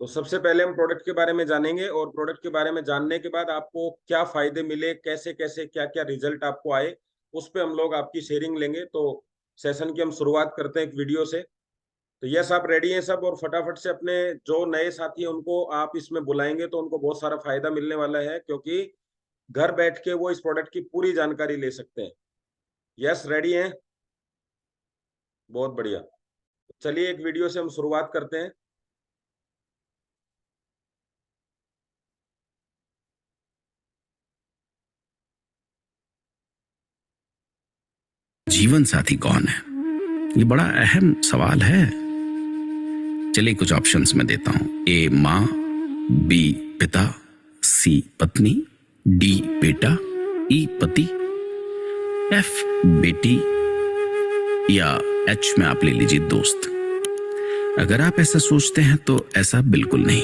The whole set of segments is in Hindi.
तो सबसे पहले हम प्रोडक्ट के बारे में जानेंगे और प्रोडक्ट के बारे में जानने के बाद आपको क्या फायदे मिले, कैसे कैसे क्या क्या रिजल्ट आपको आए, उस पे हम लोग आपकी शेयरिंग लेंगे। तो सेशन की हम शुरुआत करते हैं एक वीडियो से। तो यस, आप रेडी हैं सब? और फटाफट से अपने जो नए साथी हैं उनको आप इसमें बुलाएंगे तो उनको बहुत सारा फायदा मिलने वाला है, क्योंकि घर बैठ के वो इस प्रोडक्ट की पूरी जानकारी ले सकते हैं। यस, रेडी हैं? बहुत बढ़िया। चलिए एक वीडियो से हम शुरुआत करते हैं। जीवन साथी कौन है? ये बड़ा अहम सवाल है। चलिए कुछ ऑप्शंस में देता हूं। ए माँ, बी पिता, सी पत्नी, डी बेटा, ई पति, एफ बेटी या एच में आप ले लीजिए दोस्त। अगर आप ऐसा सोचते हैं तो ऐसा बिल्कुल नहीं।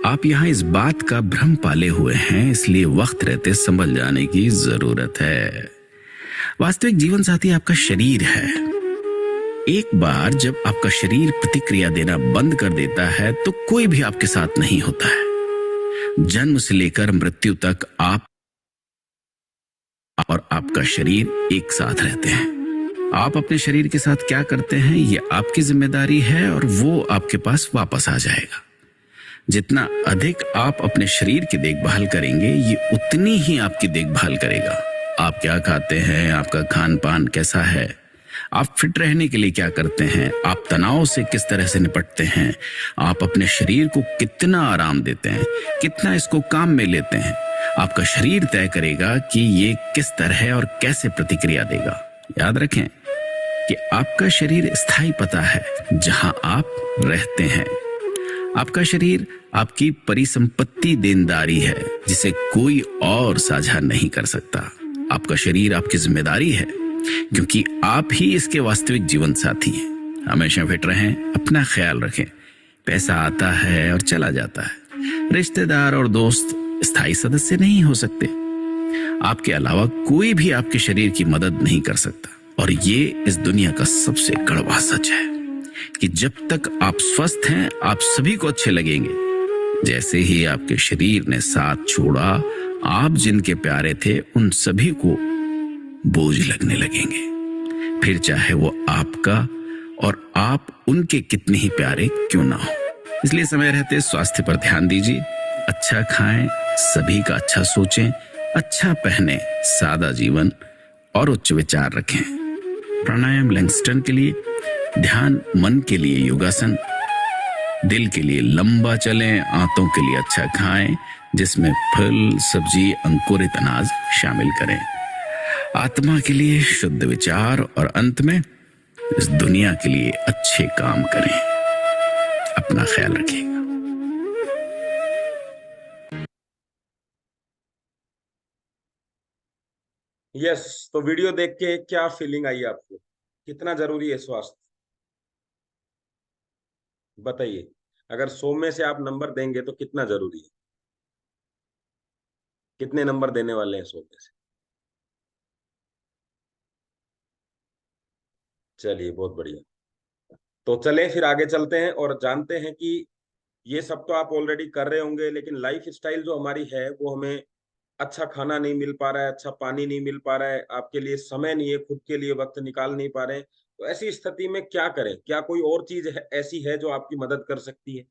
आप यहां इस बात का भ्रम पाले हुए हैं, इसलिए वक्त रहते संभल जाने की जरूरत है। वास्तविक जीवन साथी आपका शरीर है। एक बार जब आपका शरीर प्रतिक्रिया देना बंद कर देता है तो कोई भी आपके साथ नहीं होता है। जन्म से लेकर मृत्यु तक आप और आपका शरीर एक साथ रहते हैं। आप अपने शरीर के साथ क्या करते हैं ये आपकी जिम्मेदारी है और वो आपके पास वापस आ जाएगा। जितना अधिक आप अपने शरीर की देखभाल करेंगे ये उतनी ही आपकी देखभाल करेगा। आप क्या खाते हैं, आपका खान पान कैसा है, आप फिट रहने के लिए क्या करते हैं, आप तनाव से किस तरह से निपटते हैं, आप अपने शरीर को कितना आराम देते हैं, कितना इसको काम में लेते हैं, आपका शरीर तय करेगा कि ये किस तरह और कैसे प्रतिक्रिया देगा। याद रखें कि आपका शरीर स्थायी पता है जहां आप रहते हैं। आपका शरीर आपकी परिसंपत्ति देनदारी है जिसे कोई और साझा नहीं कर सकता। आपका शरीर आपकी जिम्मेदारी है क्योंकि आप ही इसके वास्तविक जीवन साथी हैं। हमेशा फिट रहें, अपना ख्याल रखें। पैसा आता है और चला जाता है। रिश्तेदार और दोस्त स्थायी सदस्य नहीं हो सकते। आपके अलावा कोई भी आपके शरीर की मदद नहीं कर सकता। और ये इस दुनिया का सबसे कड़वा सच है कि जब तक आप स्वस्थ हैं आप सभी को अच्छे लगेंगे। जैसे ही आपके शरीर ने साथ छोड़ा, आप जिनके प्यारे थे उन सभी को बोझ लगने लगेंगे, फिर चाहे वो आपका और आप उनके कितने ही प्यारे क्यों ना हो। इसलिए समय रहते स्वास्थ्य पर ध्यान दीजिए। अच्छा खाएं, सभी का अच्छा सोचें, अच्छा पहने, सादा जीवन और उच्च विचार रखें। प्राणायाम लैंगस्टन के लिए, ध्यान मन के लिए योगासन, दिल के लिए लंबा चलें, आंतों के लिए अच्छा खाएं जिसमें फल, सब्जी, अंकुरित अनाज शामिल करें, आत्मा के लिए शुद्ध विचार और अंत में इस दुनिया के लिए अच्छे काम करें। अपना ख्याल रखिएगा। यस, तो वीडियो देख के क्या फीलिंग आई आपको? कितना जरूरी है स्वास्थ्य? बताइए। अगर 100 में से आप नंबर देंगे तो कितना जरूरी है? कितने नंबर देने वाले हैं 100 में से? चलिए बहुत बढ़िया। तो चलें फिर आगे चलते हैं और जानते हैं कि ये सब तो आप ऑलरेडी कर रहे होंगे, लेकिन लाइफ स्टाइल जो हमारी है वो हमें अच्छा खाना नहीं मिल पा रहा है, अच्छा पानी नहीं मिल पा रहा है, आपके लिए समय नहीं है, खुद के लिए वक्त निकाल नहीं पा रहे हैं। तो ऐसी स्थिति में क्या करें? क्या कोई और चीज ऐसी है जो आपकी मदद कर सकती है?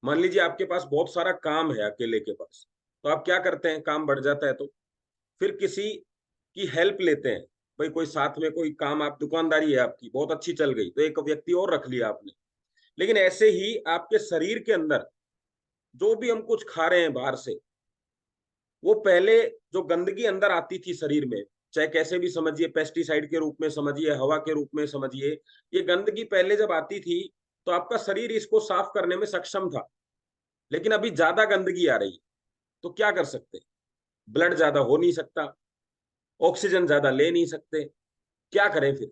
मान लीजिए आपके पास बहुत सारा काम है अकेले के पास, तो आप क्या करते हैं? काम बढ़ जाता है तो फिर किसी की हेल्प लेते हैं। भाई कोई साथ में कोई काम, आप दुकानदारी है आपकी बहुत अच्छी चल गई तो एक व्यक्ति और रख लिया आपने। लेकिन ऐसे ही आपके शरीर के अंदर जो भी हम कुछ खा रहे हैं बाहर से, वो पहले जो गंदगी अंदर आती थी शरीर में, चाहे कैसे भी समझिए, पेस्टिसाइड के रूप में समझिए, हवा के रूप में समझिए, ये गंदगी पहले जब आती थी तो आपका शरीर इसको साफ करने में सक्षम था। लेकिन अभी ज्यादा गंदगी आ रही है तो क्या कर सकते हैं? ब्लड ज्यादा हो नहीं सकता, ऑक्सीजन ज्यादा ले नहीं सकते, क्या करें फिर?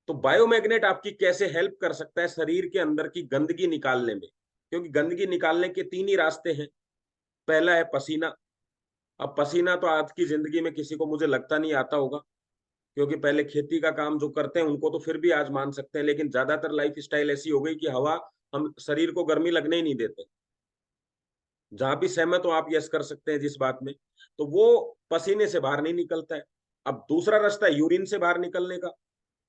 तो बायोमैग्नेट आपकी कैसे हेल्प कर सकता है शरीर के अंदर की गंदगी निकालने में? क्योंकि गंदगी निकालने के 3 ही रास्ते हैं। पहला है पसीना। अब पसीना तो आज की जिंदगी में किसी को मुझे लगता नहीं आता होगा, क्योंकि पहले खेती का काम जो करते हैं उनको तो फिर भी आज मान सकते हैं, लेकिन ज्यादातर लाइफ स्टाइल ऐसी हो गई कि हवा हम शरीर को गर्मी लगने ही नहीं देते। जहां भी सहमत हो आप यस कर सकते हैं जिस बात में, तो वो पसीने से बाहर नहीं निकलता है। अब दूसरा रास्ता है यूरिन से बाहर निकलने का।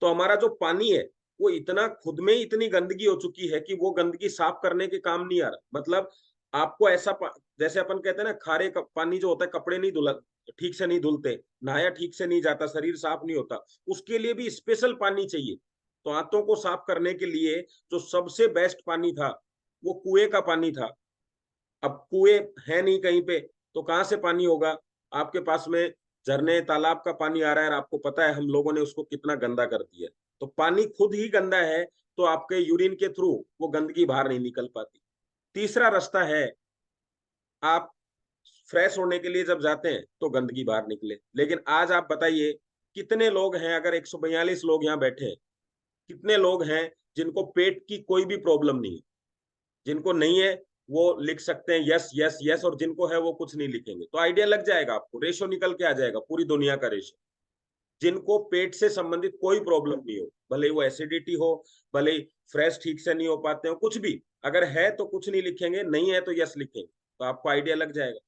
तो हमारा जो पानी है वो इतना खुद में ही इतनी गंदगी हो चुकी है कि वो गंदगी साफ करने के काम नहीं आ रहा। मतलब आपको ऐसा जैसे अपन कहते हैं ना, खारे पानी जो होता है, कपड़े नहीं धुला, ठीक से नहीं धुलते, नहाया ठीक से नहीं जाता, शरीर साफ नहीं होता, उसके लिए भी स्पेशल पानी चाहिए। तो आंतों को साफ करने के लिए जो सबसे बेस्ट पानी था वो कुएं का पानी था। अब कुएं है नहीं कहीं पे, तो कहाँ से पानी होगा? आपके पास में झरने तालाब का पानी आ रहा है, और आपको पता है हम लोगों ने उसको कितना गंदा कर दिया। तो पानी खुद ही गंदा है, तो आपके यूरिन के थ्रू वो गंदगी बाहर नहीं निकल पाती। तीसरा रास्ता है, आप फ्रेश होने के लिए जब जाते हैं तो गंदगी बाहर निकले। लेकिन आज आप बताइए कितने लोग हैं, अगर 142 लोग यहाँ बैठे हैं, कितने लोग हैं जिनको पेट की कोई भी प्रॉब्लम नहीं है? जिनको नहीं है वो लिख सकते हैं यस यस यस, और जिनको है वो कुछ नहीं लिखेंगे। तो आइडिया लग जाएगा आपको, रेशो निकल के आ जाएगा पूरी दुनिया का रेशो। जिनको पेट से संबंधित कोई प्रॉब्लम नहीं हो, भले ही वो एसिडिटी हो, भले ही फ्रेश ठीक से नहीं हो पाते हो, कुछ भी अगर है तो कुछ नहीं लिखेंगे, नहीं है तो यस लिखेंगे। तो आपको आइडिया लग जाएगा।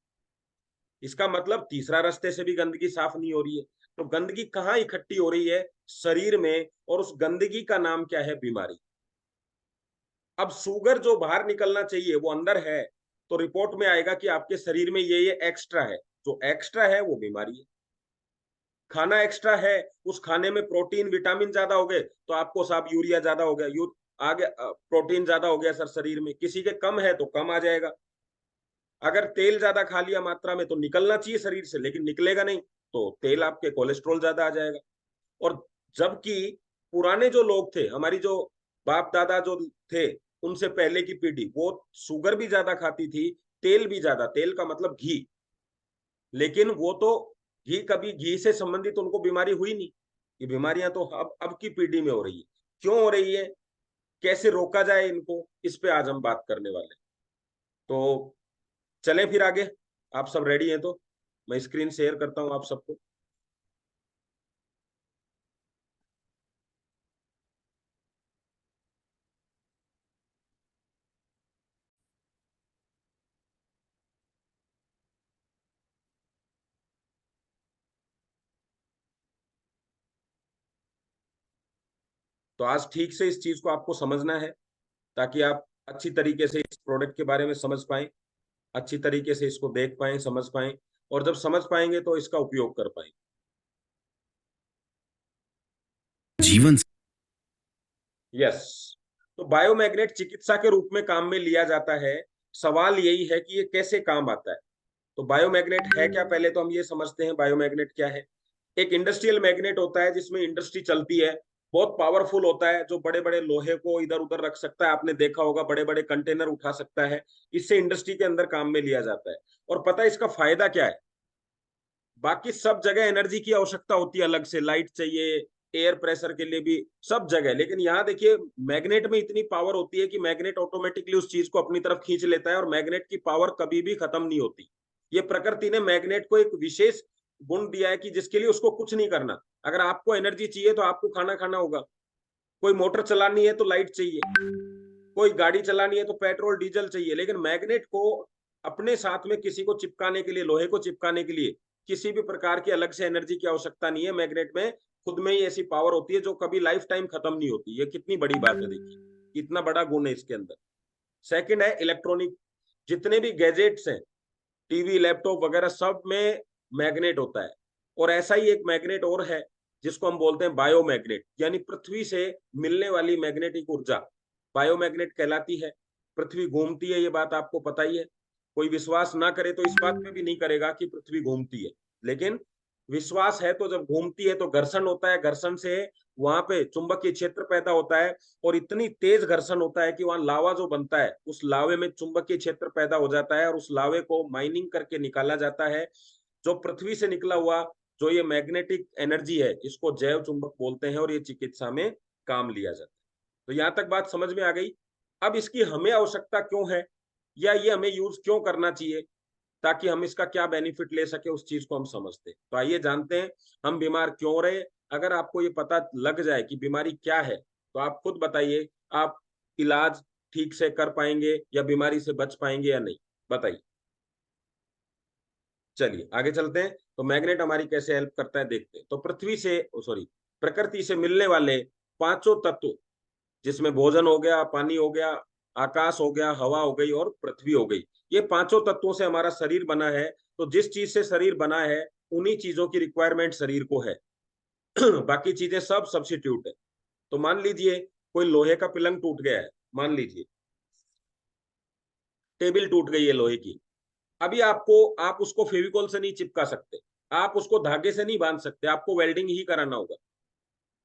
इसका मतलब तीसरा रास्ते से भी गंदगी साफ नहीं हो रही है। तो गंदगी कहाँ इकट्ठी हो रही है? शरीर में। और उस गंदगी का नाम क्या है? बीमारी। अब शुगर जो बाहर निकलना चाहिए वो अंदर है, तो रिपोर्ट में आएगा कि आपके शरीर में ये एक्स्ट्रा है। जो एक्स्ट्रा है वो बीमारी है। खाना एक्स्ट्रा है, उस खाने में प्रोटीन विटामिन ज्यादा हो गए तो आपको साहब यूरिया ज्यादा हो गया, आगे प्रोटीन ज्यादा हो गया सर शरीर में। किसी के कम है तो कम आ जाएगा। अगर तेल ज्यादा खा लिया मात्रा में तो निकलना चाहिए शरीर से, लेकिन निकलेगा नहीं, तो तेल आपके कोलेस्ट्रॉल ज्यादा आ जाएगा। और जबकि पुराने जो लोग थे, हमारी जो बाप दादा जो थे, उनसे पहले की पीढ़ी, वो शुगर भी ज्यादा खाती थी, तेल भी ज्यादा, तेल का मतलब घी। लेकिन वो तो घी, कभी घी से संबंधित उनको बीमारी हुई नहीं। ये बीमारियां तो अब की पीढ़ी में हो रही है। क्यों हो रही है? कैसे रोका जाए इनको, इस पे आज हम बात करने वाले हैं। तो चलें फिर आगे। आप सब रेडी हैं तो मैं स्क्रीन शेयर करता हूं आप सबको। तो आज ठीक से इस चीज को आपको समझना है, ताकि आप अच्छी तरीके से इस प्रोडक्ट के बारे में समझ पाएं, अच्छी तरीके से इसको देख पाएं, समझ पाएं, और जब समझ पाएंगे तो इसका उपयोग कर पाएंगे। जीवन। यस। तो बायोमैग्नेट चिकित्सा के रूप में काम में लिया जाता है। सवाल यही है कि ये कैसे काम आता है। तो बायोमैग्नेट है क्या, पहले तो हम ये समझते हैं बायोमैग्नेट क्या है। एक इंडस्ट्रियल मैग्नेट होता है जिसमें इंडस्ट्री चलती है, बहुत पावरफुल होता है, जो बड़े बड़े लोहे को इधर उधर रख सकता है, आपने देखा होगा, बड़े बड़े कंटेनर उठा सकता है। इससे इंडस्ट्री के अंदर काम में लिया जाता है। और पता है इसका फायदा क्या है? बाकी सब जगह एनर्जी की आवश्यकता होती है अलग से, लाइट चाहिए, एयर प्रेशर के लिए भी, सब जगह। लेकिन यहाँ देखिए, मैग्नेट में इतनी पावर होती है कि मैग्नेट ऑटोमेटिकली उस चीज को अपनी तरफ खींच लेता है, और मैग्नेट की पावर कभी भी खत्म नहीं होती। ये प्रकृति ने मैग्नेट को एक विशेष गुण दिया है कि जिसके लिए उसको कुछ नहीं करना। अगर आपको एनर्जी चाहिए तो आपको खाना खाना होगा, कोई मोटर चलानी है तो लाइट चाहिए, कोई गाड़ी चलानी है तो पेट्रोल डीजल चाहिए। लेकिन मैग्नेट को अपने साथ में किसी को चिपकाने के लिए, लोहे को चिपकाने के लिए किसी भी प्रकार की अलग से एनर्जी की आवश्यकता नहीं है। मैग्नेट में खुद में ही ऐसी पावर होती है जो कभी लाइफ टाइम खत्म नहीं होती। ये कितनी बड़ी बात है, देखिए इतना बड़ा गुण है इसके अंदर। सेकंड है इलेक्ट्रॉनिक। जितने भी गैजेट्स हैं, टीवी लैपटॉप वगैरह, सब में मैग्नेट होता है। और ऐसा ही एक मैग्नेट और है जिसको हम बोलते हैं बायोमैग्नेट, यानी पृथ्वी से मिलने वाली मैग्नेटिक ऊर्जा बायोमैग्नेट कहलाती है। पृथ्वी घूमती है, ये बात आपको पता ही है। कोई विश्वास ना करे तो इस बात पे भी नहीं करेगा कि पृथ्वी घूमती है, लेकिन विश्वास है तो जब घूमती है तो घर्षण होता है, घर्षण से वहां पे चुंबकीय क्षेत्र पैदा होता है, और इतनी तेज घर्षण होता है कि वहां लावा जो बनता है, उस लावे में चुंबकीय क्षेत्र पैदा हो जाता है, और उस लावे को माइनिंग करके निकाला जाता है। जो पृथ्वी से निकला हुआ जो ये मैग्नेटिक एनर्जी है, इसको जैव चुंबक बोलते हैं, और ये चिकित्सा में काम लिया जाता है। तो यहां तक बात समझ में आ गई। अब इसकी हमें आवश्यकता क्यों है, या ये हमें यूज क्यों करना चाहिए, ताकि हम इसका क्या बेनिफिट ले सके, उस चीज को हम समझते हैं। तो आइए जानते हैं हम बीमार क्यों रहे। अगर आपको ये पता लग जाए कि बीमारी क्या है, तो आप खुद बताइए, आप इलाज ठीक से कर पाएंगे या बीमारी से बच पाएंगे या नहीं, बताइए। चलिए आगे चलते हैं। तो मैग्नेट हमारी कैसे हेल्प करता है देखते हैं। तो पृथ्वी से सॉरी प्रकृति से मिलने वाले पांचों तत्व, जिसमें भोजन हो गया, पानी हो गया, आकाश हो गया, हवा हो गई और पृथ्वी हो गई, ये पांचों तत्वों से हमारा शरीर बना है। तो जिस चीज से शरीर बना है उन्हीं चीजों की रिक्वायरमेंट शरीर को है। बाकी चीजें सब सब्स्टिट्यूट है। तो मान लीजिए कोई लोहे का पिलंग टूट गया है, मान लीजिए टेबल टूट गई है लोहे की। अभी आप उसको फेविकॉल से नहीं चिपका सकते, आप उसको धागे से नहीं बांध सकते, आपको वेल्डिंग ही कराना होगा,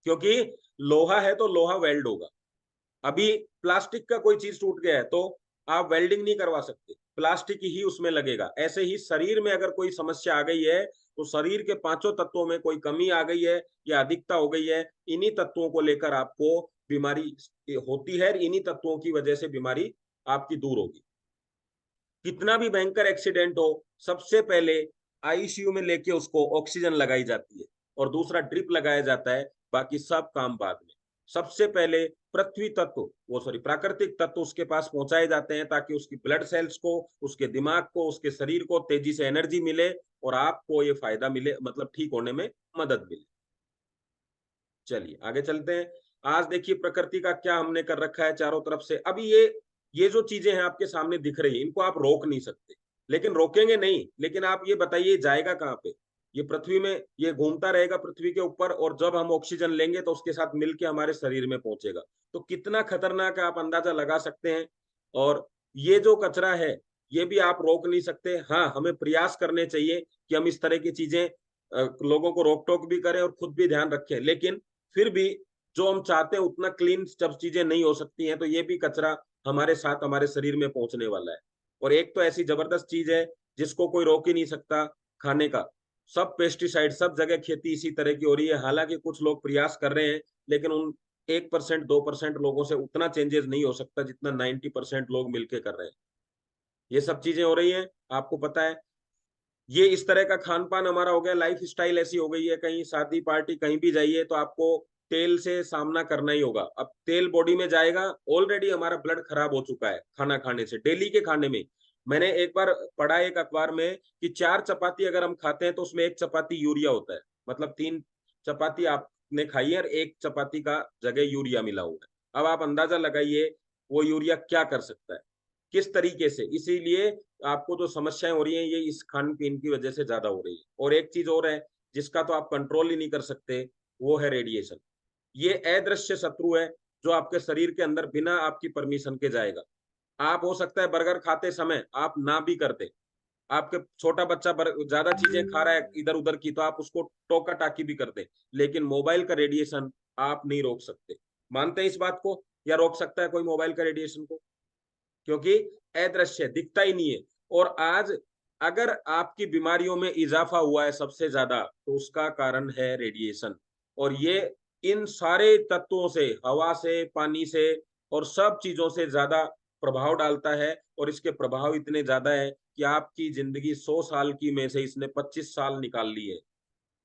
क्योंकि लोहा है तो लोहा वेल्ड होगा। अभी प्लास्टिक का कोई चीज टूट गया है तो आप वेल्डिंग नहीं करवा सकते, प्लास्टिक ही उसमें लगेगा। ऐसे ही शरीर में अगर कोई समस्या आ गई है तो शरीर के पांचों तत्वों में कोई कमी आ गई है या अधिकता हो गई है, इन्हीं तत्वों को लेकर आपको बीमारी होती है, इन्हीं तत्वों की वजह से बीमारी आपकी दूर होगी। कितना भी भयंकर एक्सीडेंट हो, सबसे पहले आईसीयू में लेके उसको ऑक्सीजन लगाई जाती है और दूसरा ड्रिप लगाया जाता है, बाकी सब काम बाद में। सबसे पहले पृथ्वी तत्व वो सॉरी प्राकृतिक तत्व उसके पास पहुंचाए जाते हैं, ताकि उसकी ब्लड सेल्स को, उसके दिमाग को, उसके शरीर को तेजी से एनर्जी मिले और आपको ये फायदा मिले, मतलब ठीक होने में मदद मिले। चलिए आगे चलते हैं। आज देखिए प्रकृति का क्या हमने कर रखा है चारों तरफ से। अभी ये जो चीजें हैं आपके सामने दिख रही है, इनको आप रोक नहीं सकते, लेकिन रोकेंगे नहीं। लेकिन आप ये बताइए जाएगा कहाँ पे? ये पृथ्वी में ये घूमता रहेगा पृथ्वी के ऊपर, और जब हम ऑक्सीजन लेंगे तो उसके साथ मिलके हमारे शरीर में पहुंचेगा। तो कितना खतरनाक है आप अंदाजा लगा सकते हैं। और ये जो कचरा है ये भी आप रोक नहीं सकते। हाँ, हमें प्रयास करने चाहिए कि हम इस तरह की चीजें लोगों को रोक टोक भी करें और खुद भी ध्यान रखें, लेकिन फिर भी जो हम चाहते हैं उतना क्लीन जब चीजें नहीं हो सकती हैं तो ये भी कचरा हमारे साथ हमारे शरीर में पहुंचने वाला है। और एक तो ऐसी जबरदस्त चीज है जिसको कोई रोक ही नहीं सकता, खाने का। सब पेस्टिसाइड, सब जगह खेती इसी तरह की हो रही है। हालांकि कुछ लोग प्रयास कर रहे हैं, लेकिन उन 1% 2% लोगों से उतना चेंजेस नहीं हो सकता जितना 90% लोग मिलकर कर रहे हैं। ये सब चीजें हो रही हैं, आपको पता है। ये इस तरह का खान पान हमारा हो गया, लाइफ स्टाइल ऐसी हो गई है। कहीं शादी पार्टी कहीं भी जाइए तो आपको तेल से सामना करना ही होगा। अब तेल बॉडी में जाएगा, ऑलरेडी हमारा ब्लड खराब हो चुका है खाना खाने से, डेली के खाने में। मैंने एक बार पढ़ा एक अखबार में कि 4 चपाती अगर हम खाते हैं तो उसमें 1 चपाती यूरिया होता है। मतलब 3 चपाती आपने खाई है और 1 चपाती का जगह यूरिया मिला हुआ है। अब आप अंदाजा लगाइए वो यूरिया क्या कर सकता है, किस तरीके से। इसीलिए आपको जो समस्याएं हो रही हैं ये इस खान पीन की वजह से ज्यादा हो रही है। और एक चीज और है जिसका तो आप कंट्रोल ही नहीं कर सकते, वो है रेडिएशन। ये अदृश्य शत्रु है जो आपके शरीर के अंदर बिना आपकी परमिशन के जाएगा। आप हो सकता है बर्गर खाते समय आप ना भी करते, आपके छोटा बच्चा ज्यादा चीजें खा रहा है इधर उधर की तो आप उसको टोका टाकी भी कर दे, लेकिन मोबाइल का रेडिएशन आप नहीं रोक सकते। मानते हैं इस बात को? या रोक सकता है कोई मोबाइल का रेडिएशन को? क्योंकि अदृश्य दिखता ही नहीं है। और आज अगर आपकी बीमारियों में इजाफा हुआ है सबसे ज्यादा तो उसका कारण है रेडिएशन। और ये इन सारे तत्वों से, हवा से, पानी से और सब चीजों से ज्यादा प्रभाव डालता है। और इसके प्रभाव इतने ज्यादा है कि आपकी जिंदगी 100 साल की में से इसने 25 साल निकाल ली है।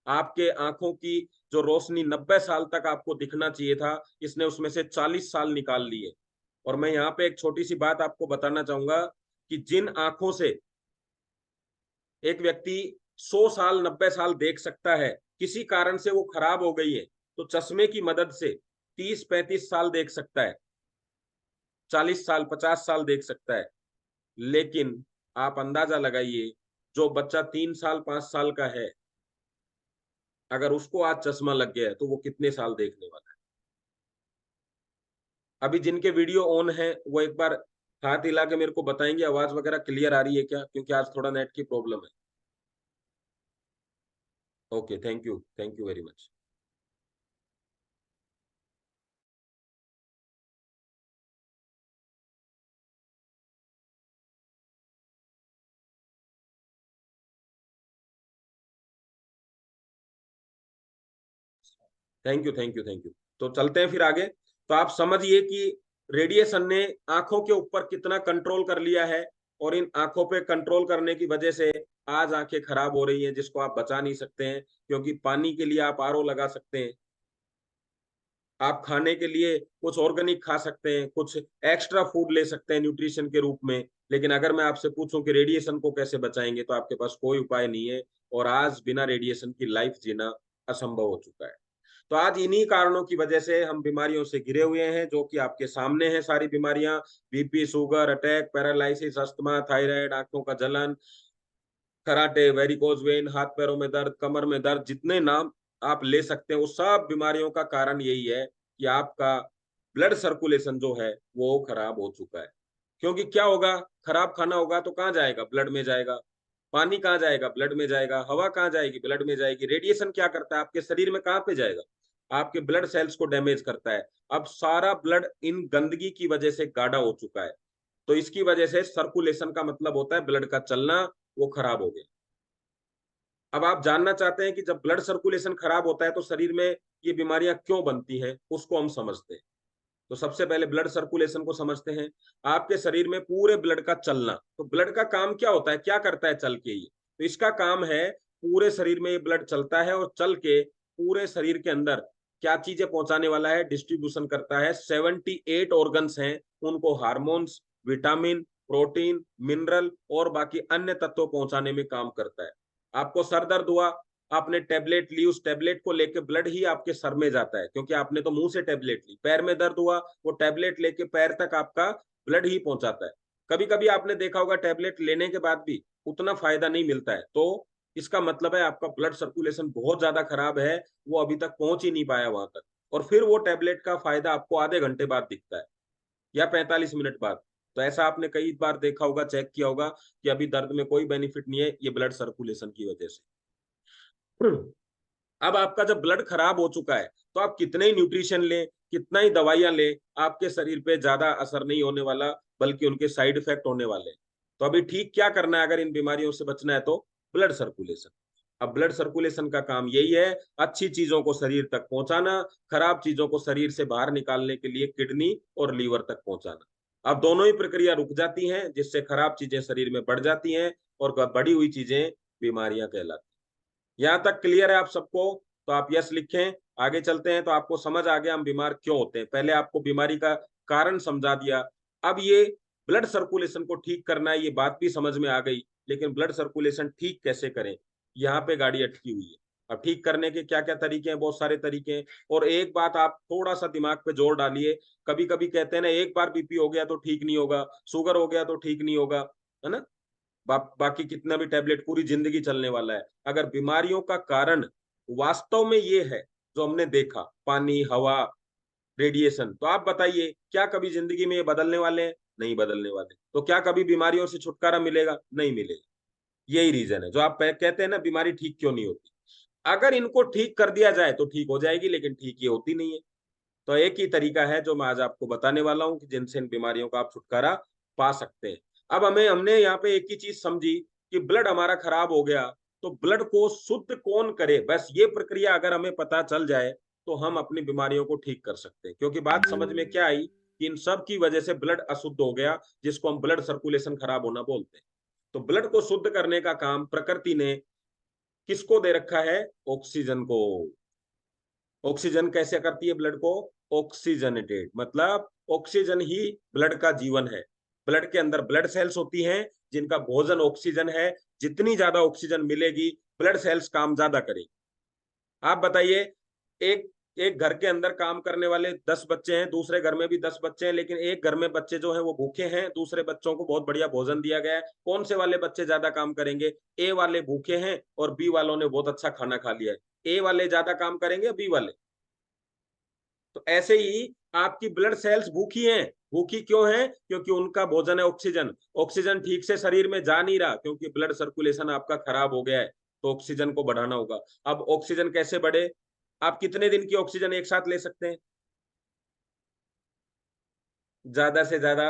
आपके आंखों की जो रोशनी 90 साल तक आपको दिखना चाहिए था, इसने उसमें से 40 साल निकाल लिए। और मैं यहाँ पे एक छोटी सी बात आपको बताना चाहूंगा कि जिन आंखों से एक व्यक्ति 100 साल 90 साल देख सकता है, किसी कारण से वो खराब हो गई है, तो चश्मे की मदद से 30-35 साल देख सकता है, 40 साल 50 साल देख सकता है। लेकिन आप अंदाजा लगाइए, जो बच्चा 3 साल 5 साल का है, अगर उसको आज चश्मा लग गया है तो वो कितने साल देखने वाला है? अभी जिनके वीडियो ऑन है वो एक बार हाथ हिला के मेरे को बताएंगे आवाज वगैरह क्लियर आ रही है क्या, क्योंकि आज थोड़ा नेट की प्रॉब्लम है। Okay, thank you very much. Thank you. तो चलते हैं फिर आगे। तो आप समझिए कि रेडिएशन ने आंखों के ऊपर कितना कंट्रोल कर लिया है, और इन आंखों पे कंट्रोल करने की वजह से आज आंखें खराब हो रही हैं, जिसको आप बचा नहीं सकते हैं। क्योंकि पानी के लिए आप आरओ लगा सकते हैं, आप खाने के लिए कुछ ऑर्गेनिक खा सकते हैं, कुछ एक्स्ट्रा फूड ले सकते हैं न्यूट्रिशन के रूप में। लेकिन अगर मैं आपसे पूछूं कि रेडिएशन को कैसे बचाएंगे, तो आपके पास कोई उपाय नहीं है। और आज बिना रेडिएशन की लाइफ जीना असंभव हो चुका है। तो आज इन्हीं कारणों की वजह से हम बीमारियों से घिरे हुए हैं, जो कि आपके सामने है सारी बीमारियां। BP, sugar, attack, paralysis, asthma, thyroid, आंखों का जलन, कराटे, वेरिकोज वेन, हाथ पैरों में दर्द, कमर में दर्द, जितने नाम आप ले सकते हैं, वो सब बीमारियों का कारण यही है कि आपका ब्लड सर्कुलेशन जो है वो खराब हो चुका है। क्योंकि क्या होगा, खराब खाना होगा तो कहाँ जाएगा, ब्लड में जाएगा। पानी कहाँ जाएगा, ब्लड में जाएगा। हवा कहाँ जाएगी, ब्लड में जाएगी। रेडिएशन क्या करता है आपके शरीर में, कहाँ पे जाएगा, आपके ब्लड सेल्स को डैमेज करता है। अब सारा ब्लड इन गंदगी की वजह से गाढ़ा हो चुका है। तो इसकी वजह से सर्कुलेशन का मतलब होता है ब्लड का चलना, वो खराब हो गया। अब आप जानना चाहते हैं कि जब ब्लड सर्कुलेशन खराब होता है तो शरीर में ये बीमारियां क्यों बनती हैं, उसको हम समझते हैं। तो सबसे पहले ब्लड सर्कुलेशन को समझते हैं। आपके शरीर में पूरे ब्लड का चलना, तो ब्लड का काम क्या होता है, क्या करता है चल के ये, तो इसका काम है पूरे शरीर में ये ब्लड चलता है और चल के पूरे शरीर के अंदर क्या चीजें पहुंचाने वाला है, डिस्ट्रीब्यूशन करता है। 78 ऑर्गन्स हैं, उनको हार्मोन्स, विटामिन, प्रोटीन, मिनरल और बाकी अन्य तत्व पहुंचाने में काम करता है। आपको सर दर्द हुआ, आपने टेबलेट ली, उस टेबलेट को लेके ब्लड ही आपके सर में जाता है, क्योंकि आपने तो मुंह से टेबलेट ली। पैर में दर्द हुआ, वो टेबलेट लेके पैर तक आपका ब्लड ही पहुंचाता है। कभी कभी आपने देखा होगा टेबलेट लेने के बाद भी उतना फायदा नहीं मिलता है, तो इसका मतलब है आपका ब्लड सर्कुलेशन बहुत ज्यादा खराब है, वो अभी तक पहुंच ही नहीं पाया वहां तक। और फिर वो टेबलेट का फायदा आपको आधे घंटे बाद दिखता है या 45 मिनट बाद। तो ऐसा आपने कई बार देखा होगा, चेक किया होगा कि अभी दर्द में कोई बेनिफिट नहीं है, ये ब्लड सर्कुलेशन की वजह से। अब आपका जब ब्लड खराब हो चुका है, तो आप कितने ही न्यूट्रिशन लें, कितना ही दवाइयां लें, आपके शरीर पे ज्यादा असर नहीं होने वाला, बल्कि उनके साइड इफेक्ट होने वाले हैं। तो अभी ठीक क्या करना है अगर इन बीमारियों से बचना है, तो ब्लड सर्कुलेशन। अब ब्लड सर्कुलेशन का काम यही है, अच्छी चीजों को शरीर तक पहुंचाना, खराब चीजों को शरीर से बाहर निकालने के लिए किडनी और लीवर तक पहुंचाना। अब दोनों ही प्रक्रिया रुक जाती हैं, जिससे खराब चीजें शरीर में बढ़ जाती हैं और बढ़ी हुई चीजें बीमारियां कहलाती हैं। यहां तक क्लियर है आप सबको? तो आप यस लिखें। आगे चलते हैं, तो आपको समझ आ गया हम बीमार क्यों होते हैं। पहले आपको बीमारी का कारण समझा दिया, अब ये ब्लड सर्कुलेशन को ठीक करना है, ये बात भी समझ में आ गई। लेकिन ब्लड सर्कुलेशन ठीक कैसे करें, यहाँ पे गाड़ी अटकी हुई है। अब ठीक करने के क्या क्या तरीके हैं, बहुत सारे तरीके हैं। और एक बात आप थोड़ा सा दिमाग पे जोर डालिए, कभी कभी कहते हैं ना, एक बार बीपी हो गया तो ठीक नहीं होगा, शुगर हो गया तो ठीक नहीं होगा, है ना। बाकी कितना भी टेबलेट पूरी जिंदगी चलने वाला है। अगर बीमारियों का कारण वास्तव में ये है जो हमने देखा, पानी, हवा, रेडिएशन, तो आप बताइए क्या कभी जिंदगी में ये बदलने वाले हैं? नहीं बदलने वाले। तो क्या कभी बीमारियों से छुटकारा मिलेगा? नहीं मिलेगा। यही रीजन है जो आप कहते हैं ना, बीमारी ठीक क्यों नहीं होती। अगर इनको ठीक कर दिया जाए तो ठीक हो जाएगी, लेकिन ठीक ये होती नहीं है। तो एक ही तरीका है जो मैं आज आपको बताने वाला हूं कि जिनसे इन बीमारियों का आप छुटकारा पा सकते हैं। अब हमने यहाँ पे एक ही चीज समझी कि ब्लड हमारा खराब हो गया, तो ब्लड को शुद्ध कौन करे, बस ये प्रक्रिया अगर हमें पता चल जाए तो हम अपनी बीमारियों को ठीक कर सकते हैं। क्योंकि बात समझ में क्या आई कि इन सब की वजह से ब्लड अशुद्ध हो गया, जिसको हम ब्लड सर्कुलेशन खराब होना बोलते हैं। तो ब्लड को शुद्ध करने का काम प्रकृति ने किसको दे रखा है? ऑक्सीजन को। ऑक्सीजन कैसे करती है ब्लड को? ऑक्सीजनेटेड, मतलब ऑक्सीजन ही ब्लड का जीवन है। ब्लड के अंदर ब्लड सेल्स होती हैं जिनका भोजन ऑक्सीजन है। जितनी ज्यादा ऑक्सीजन मिलेगी, ब्लड सेल्स काम ज्यादा करेगी। आप बताइए, एक एक घर के अंदर काम करने वाले 10 बच्चे हैं, दूसरे घर में भी 10 बच्चे हैं, लेकिन एक घर में बच्चे जो हैं वो भूखे हैं, दूसरे बच्चों को बहुत बढ़िया भोजन दिया गया है। कौन से वाले बच्चे ज्यादा काम करेंगे? ए वाले भूखे हैं और बी वालों ने बहुत अच्छा खाना खा लिया है। ए वाले ज्यादा काम करेंगे, बी वाले? तो ऐसे ही आपकी ब्लड सेल्स भूखी हैं। भूखी क्यों हैं? क्योंकि उनका भोजन है ऑक्सीजन। ऑक्सीजन ठीक से शरीर में जा नहीं रहा, क्योंकि ब्लड सर्कुलेशन आपका खराब हो गया है। तो ऑक्सीजन को बढ़ाना होगा। अब ऑक्सीजन कैसे बढ़े? आप कितने दिन की ऑक्सीजन एक साथ ले सकते हैं? ज्यादा से ज्यादा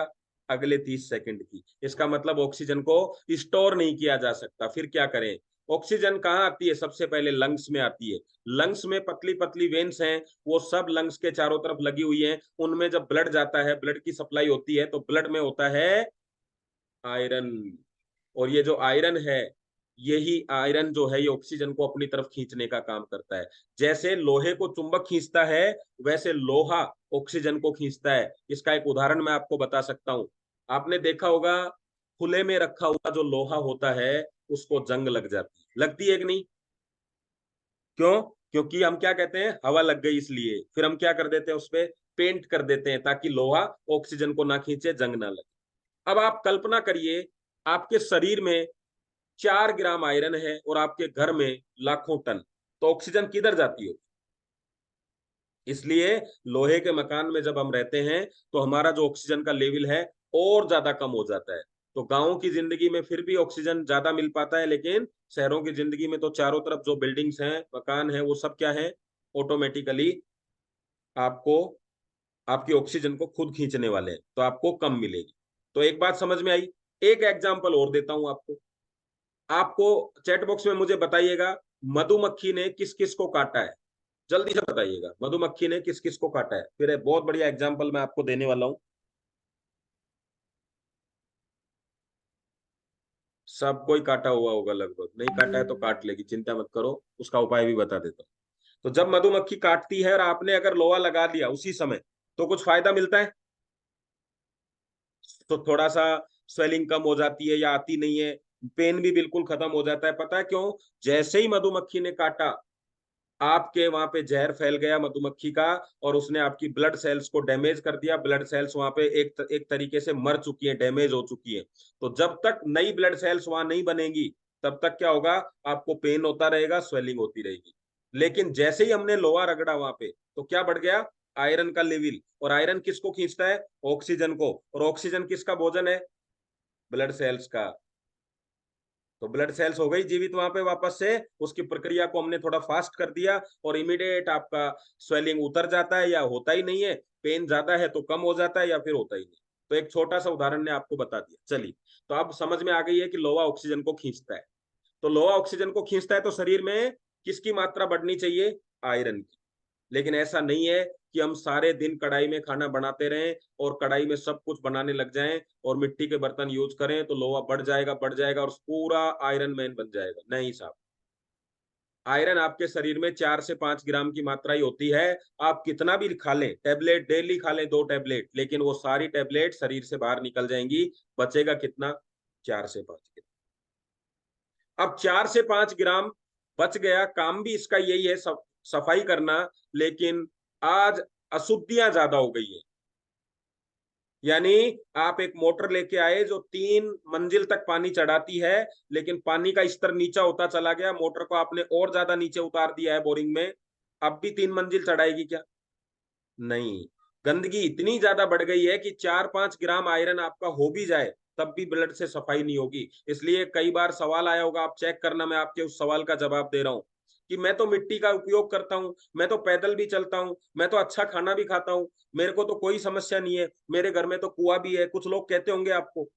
अगले 30 सेकंड की। इसका मतलब ऑक्सीजन को स्टोर नहीं किया जा सकता। फिर क्या करें? ऑक्सीजन कहाँ आती है? सबसे पहले लंग्स में आती है। लंग्स में पतली पतली वेन्स हैं, वो सब लंग्स के चारों तरफ लगी हुई हैं। उनमें जब ब्लड जाता है, ब्लड की सप्लाई होती है, तो ब्लड में होता है आयरन। और ये जो आयरन है, यही आयरन जो है ये ऑक्सीजन को अपनी तरफ खींचने का काम करता है। जैसे लोहे को चुंबक खींचता है, वैसे लोहा ऑक्सीजन को खींचता है। इसका एक उदाहरण मैं आपको बता सकता हूं। आपने देखा होगा, खुले में रखा हुआ जो लोहा होता है उसको जंग लग जाती है, लगती है कि नहीं? क्यों? क्योंकि हम क्या कहते हैं, हवा लग गई इसलिए। फिर हम क्या कर देते हैं, उस पे पेंट कर देते हैं ताकि लोहा ऑक्सीजन को ना खींचे, जंग ना लगे। अब आप कल्पना करिए, आपके शरीर में 4 ग्राम आयरन है और आपके घर में लाखों टन, तो ऑक्सीजन किधर जाती हो? इसलिए लोहे के मकान में जब हम रहते हैं तो हमारा जो ऑक्सीजन का लेवल है और ज्यादा कम हो जाता है। तो गांवों की जिंदगी में फिर भी ऑक्सीजन ज्यादा मिल पाता है, लेकिन शहरों की जिंदगी में तो चारों तरफ जो बिल्डिंग्स हैं, मकान है, वो सब क्या है, ऑटोमेटिकली आपको आपकी ऑक्सीजन को खुद खींचने वाले हैं, तो आपको कम मिलेगी। तो एक बात समझ में आई। एक एग्जाम्पल और देता हूं आपको। आपको चैट बॉक्स में मुझे बताइएगा, मधुमक्खी ने किस किस को काटा है? जल्दी से बताइएगा, मधुमक्खी ने किस किस को काटा है। फिर एक बहुत बढ़िया एग्जाम्पल मैं आपको देने वाला हूं। सब कोई काटा हुआ होगा लगभग, नहीं काटा है तो काट लेगी, चिंता मत करो, उसका उपाय भी बता देता हूँ। तो जब मधुमक्खी काटती है और आपने अगर लोहा लगा दिया उसी समय, तो कुछ फायदा मिलता है? तो थोड़ा सा स्वेलिंग कम हो जाती है या आती नहीं है, पेन भी बिल्कुल खत्म हो जाता है। पता है क्यों? जैसे ही मधुमक्खी ने काटा, आपके वहां पे जहर फैल गया मधुमक्खी का, और उसने आपकी ब्लड सेल्स को डैमेज कर दिया। ब्लड सेल्स वहां पे एक तरीके से मर चुकी है, डैमेज हो चुकी है। तो जब तक नई ब्लड सेल्स वहां नहीं बनेगी, तब तक क्या होगा, आपको पेन होता रहेगा, स्वेलिंग होती रहेगी। लेकिन जैसे ही हमने लोहा रगड़ा वहां पे, तो क्या बढ़ गया, आयरन का लेवल। और आयरन किसको खींचता है? ऑक्सीजन को। और ऑक्सीजन किसका भोजन है? ब्लड सेल्स का। तो ब्लड सेल्स हो गई जीवित वहां पे वापस से। उसकी प्रक्रिया को हमने थोड़ा फास्ट कर दिया और इमीडिएट आपका स्वेलिंग उतर जाता है या होता ही नहीं है। पेन ज्यादा है तो कम हो जाता है या फिर होता ही नहीं। तो एक छोटा सा उदाहरण ने आपको बता दिया। चलिए, तो अब समझ में आ गई है कि लोहा ऑक्सीजन को खींचता है। तो लोहा ऑक्सीजन को खींचता है तो शरीर में किसकी मात्रा बढ़नी चाहिए? आयरन की। लेकिन ऐसा नहीं है कि हम सारे दिन कढ़ाई में खाना बनाते रहें और कढ़ाई में सब कुछ बनाने लग जाएं और मिट्टी के बर्तन यूज करें तो लोहा बढ़ जाएगा और पूरा आयरन मैन बन जाएगा। नहीं साहब, आयरन आपके शरीर में 4 से 5 ग्राम की मात्रा ही होती है। आप कितना भी खा लें टेबलेट, डेली खा लें 2 टेबलेट, लेकिन वो सारी टेबलेट शरीर से बाहर निकल जाएंगी। बचेगा कितना? 4 से 5 ग्राम। अब 4 से 5 ग्राम बच गया, काम भी इसका यही है, सफाई करना। लेकिन आज अशुद्धियां ज्यादा हो गई है। यानी आप एक मोटर लेके आए जो 3 मंजिल तक पानी चढ़ाती है, लेकिन पानी का स्तर नीचा होता चला गया। मोटर को आपने और ज्यादा नीचे उतार दिया है बोरिंग में, अब भी 3 मंजिल चढ़ाएगी क्या? नहीं। गंदगी इतनी ज्यादा बढ़ गई है कि 4-5 ग्राम आयरन आपका हो भी जाए तब भी ब्लड से सफाई नहीं होगी। इसलिए कई बार सवाल आया होगा, आप चेक करना, मैं आपके उस सवाल का जवाब दे रहा हूं कि मैं तो मिट्टी का उपयोग करता हूं, मैं तो पैदल भी चलता हूं, मैं तो अच्छा खाना भी खाता हूं, मेरे को तो कोई समस्या नहीं है, मेरे घर में तो कुआं भी है। कुछ लोग कहते होंगे आपको,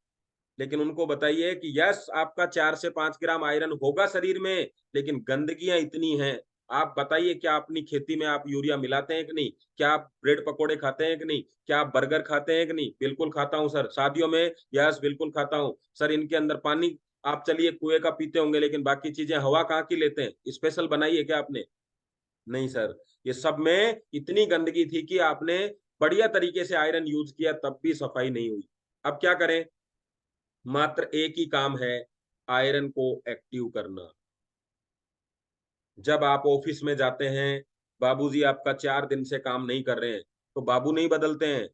लेकिन उनको बताइए कि यस, आपका 4 से 5 ग्राम आयरन होगा शरीर में, लेकिन गंदगियां इतनी हैं। आप बताइए, क्या अपनी खेती में आप यूरिया मिलाते हैं कि नहीं? क्या आप ब्रेड पकोड़े खाते हैं कि नहीं? क्या आप बर्गर खाते हैं कि नहीं? बिल्कुल खाता हूं सर। शादियों में, यस बिल्कुल खाता हूं सर। इनके अंदर पानी, आप चलिए कुएं का पीते होंगे, लेकिन बाकी चीजें हवा कहाँ की लेते हैं? स्पेशल बनाई है क्या आपने? नहीं सर। ये सब में इतनी गंदगी थी कि आपने बढ़िया तरीके से आयरन यूज किया तब भी सफाई नहीं हुई। अब क्या करें? मात्र एक ही काम है, आयरन को एक्टिव करना। जब आप ऑफिस में जाते हैं, बाबूजी आपका 4 दिन से काम नहीं कर रहे हैं, तो बाबू नहीं बदलते हैं,